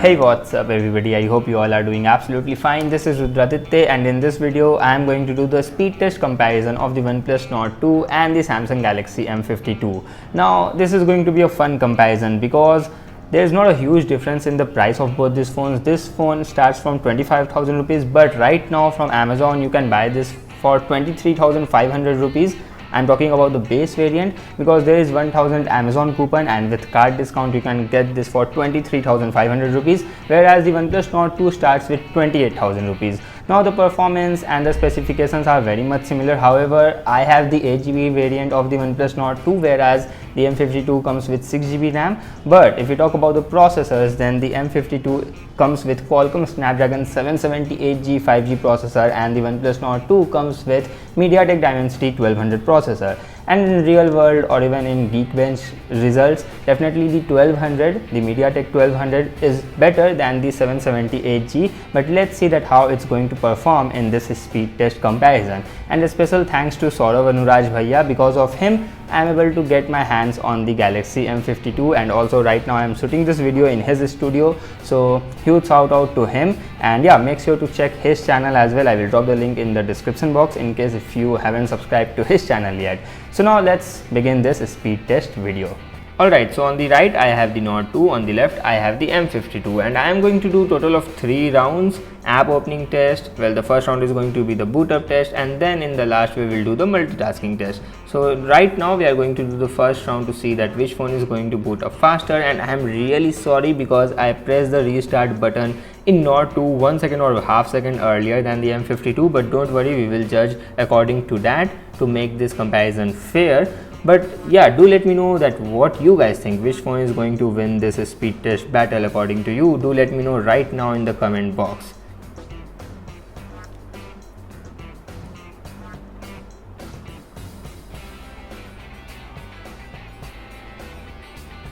Hey, what's up everybody, I hope you all are doing absolutely fine. This is Rudraditya and in this video I am going to do the speed test comparison of the OnePlus Nord 2 and the Samsung Galaxy M52. Now this is going to be a fun comparison because there is not a huge difference in the price of both these phones. This phone starts from 25,000 rupees, but right now from Amazon you can buy this for 23,500 rupees. I'm talking about the base variant because there is 1000 Amazon coupon and with card discount you can get this for 23,500 rupees, whereas the OnePlus Nord 2 starts with 28,000 rupees. Now the performance and the specifications are very much similar. However, I have the 8GB variant of the OnePlus Nord 2, whereas the M52 comes with 6GB RAM. But if we talk about the processors, then the M52 comes with Qualcomm Snapdragon 778G 5G processor and the OnePlus Nord 2 comes with MediaTek Dimensity 1200 processor. And in real world or even in Geekbench results, definitely the 1200, the MediaTek 1200 is better than the 778G, but let's see that how it's going to perform in this speed test comparison. And a special thanks to bhaiya, because of him I am able to get my hands on the Galaxy M52, and also right now I am shooting this video in his studio, so huge shout out to him. And yeah, make sure to check his channel as well. I will drop the link in the description box in case if you haven't subscribed to his channel yet. So now let's begin this speed test video. Alright, so on the right I have the Nord 2, on the left I have the M52, and I am going to do total of 3 rounds. App opening test, well, the first round is going to be the boot up test, and then in the last we will do the multitasking test. So right now we are going to do the first round to see that which phone is going to boot up faster. And I am really sorry because I pressed the restart button in Nord 2 1 second or half second earlier than the M52, but don't worry, we will judge according to that to make this comparison fair. But yeah, do let me know that what you guys think, which phone is going to win this speed test battle according to you. Do let me know right now in the comment box.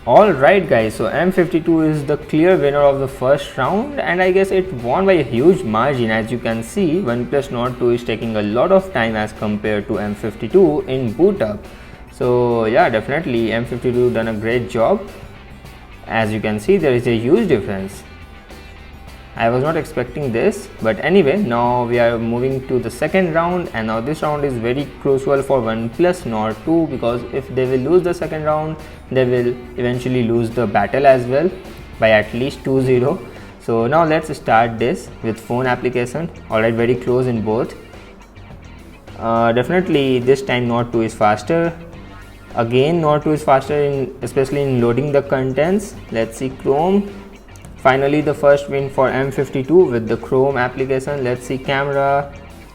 Alright guys, so M52 is the clear winner of the first round, and I guess it won by a huge margin. As you can see, OnePlus Nord 2 is taking a lot of time as compared to M52 in boot up. So yeah, definitely M52 done a great job. As you can see, there is a huge difference. I was not expecting this, but anyway, now we are moving to the second round, and now this round is very crucial for OnePlus Nord 2 because if they will lose the second round, they will eventually lose the battle as well by at least 2-0. So now let's start this with phone application. Alright, very close in both. Definitely this time Nord 2 is faster. Again, Nord 2 is faster especially in loading the contents. Let's see Chrome. Finally, the first win for M52 with the Chrome application. Let's see camera.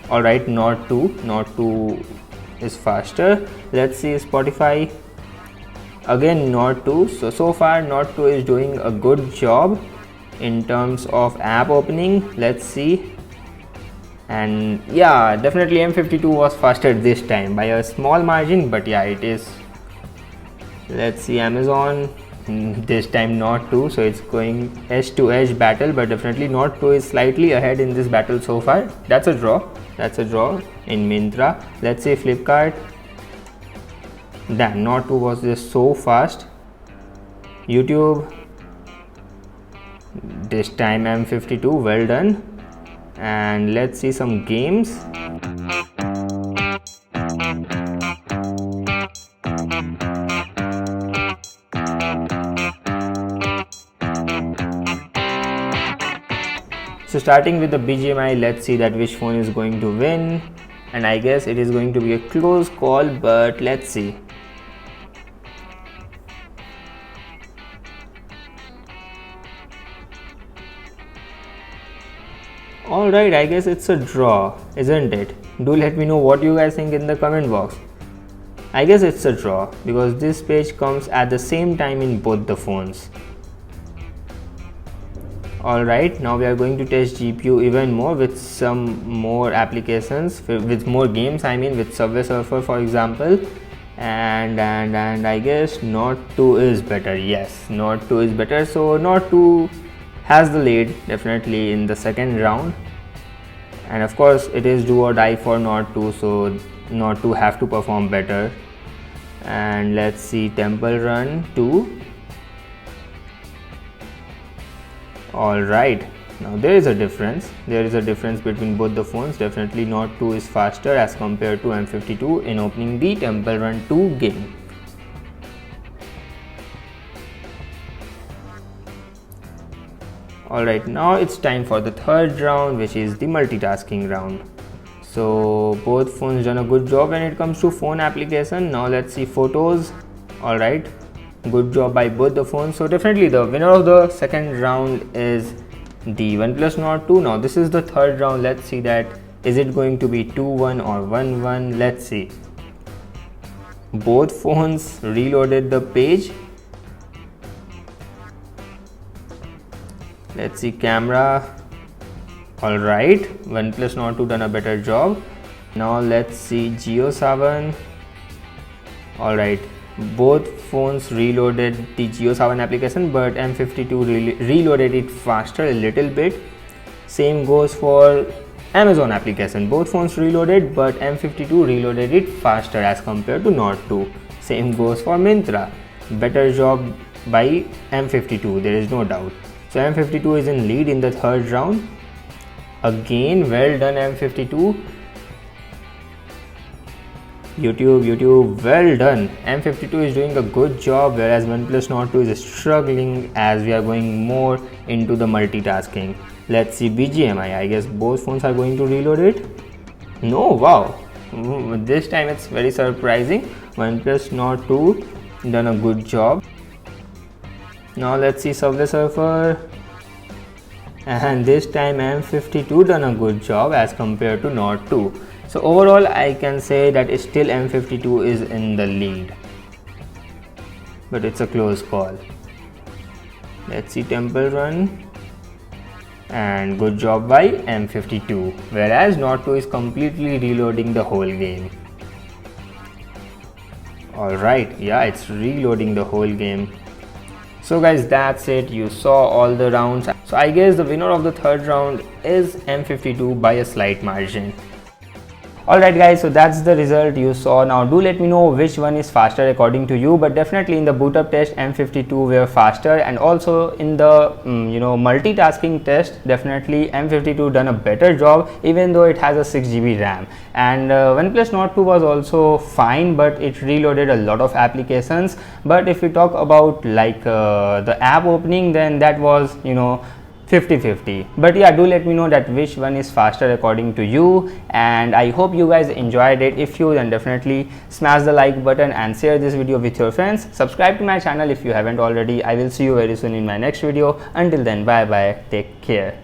Alright, Nord 2 is faster. Let's see Spotify. Again Nord 2. So far Nord 2 is doing a good job in terms of app opening. Let's see. And yeah, definitely M52 was faster this time by a small margin, but yeah, it is. Let's see Amazon. This time Nord 2, so it's going edge to edge battle, but definitely Nord 2 is slightly ahead in this battle so far. That's a draw in Myntra. Let's say Flipkart. Damn, Nord 2 was just so fast. YouTube. This time M52, well done. And let's see some games. So starting with the BGMI, let's see that which phone is going to win, and I guess it is going to be a close call, but let's see. Alright, I guess it's a draw, isn't it? Do let me know what you guys think in the comment box. I guess it's a draw because this page comes at the same time in both the phones. Alright, now we are going to test GPU even more with some more applications, with more games, I mean with Subway Surfer for example. And I guess Nord 2 is better. Yes, Nord 2 is better, so Nord 2 has the lead definitely in the second round. And of course it is do or die for Nord 2, so Nord 2 have to perform better. And let's see Temple Run 2. Alright, now there is a difference. There is a difference between both the phones. Definitely Nord 2 is faster as compared to M52 in opening the Temple Run 2 game. Alright, now it's time for the third round, which is the multitasking round. So both phones done a good job when it comes to phone application. Now let's see photos. Alright, good job by both the phones. So definitely the winner of the second round is the OnePlus Nord 2. Now this is the third round. Let's see that is it going to be 2-1 or 1-1. Let's see. Both phones reloaded the page. Let's see camera. Alright, OnePlus Nord 2 done a better job. Now let's see Geo7. Alright, both phones reloaded the Geo7 application, but M52 reloaded it faster a little bit. Same goes for Amazon application. Both phones reloaded, but M52 reloaded it faster as compared to Nord 2. Same goes for Myntra. Better job by M52, there is no doubt. So M52 is in lead in the third round. Again, well done M52. YouTube, well done. M52 is doing a good job, whereas OnePlus Nord 2 is struggling as we are going more into the multitasking. Let's see BGMI. I guess both phones are going to reload it. No, wow. This time it's very surprising. OnePlus Nord 2 done a good job. Now let's see Subway Surfer, and this time M52 done a good job as compared to Nord 2. So overall I can say that still M52 is in the lead, but it's a close call. Let's see Temple Run, and good job by M52, whereas Nord 2 is completely reloading the whole game. Alright, yeah, it's reloading the whole game. So guys, that's it. You saw all the rounds. So I guess the winner of the third round is M52 by a slight margin. Alright guys, so that's the result you saw. Now do let me know which one is faster according to you, but definitely in the boot up test M52 were faster, and also in the multitasking test definitely M52 done a better job, even though it has a 6GB RAM. And OnePlus Nord 2 was also fine, but it reloaded a lot of applications. But if we talk about like the app opening, then that was 50-50. But yeah, do let me know that which one is faster according to you, and I hope you guys enjoyed it. If you, then definitely smash the like button and share this video with your friends. Subscribe to my channel if you haven't already. I will see you very soon in my next video. Until then, bye bye, take care.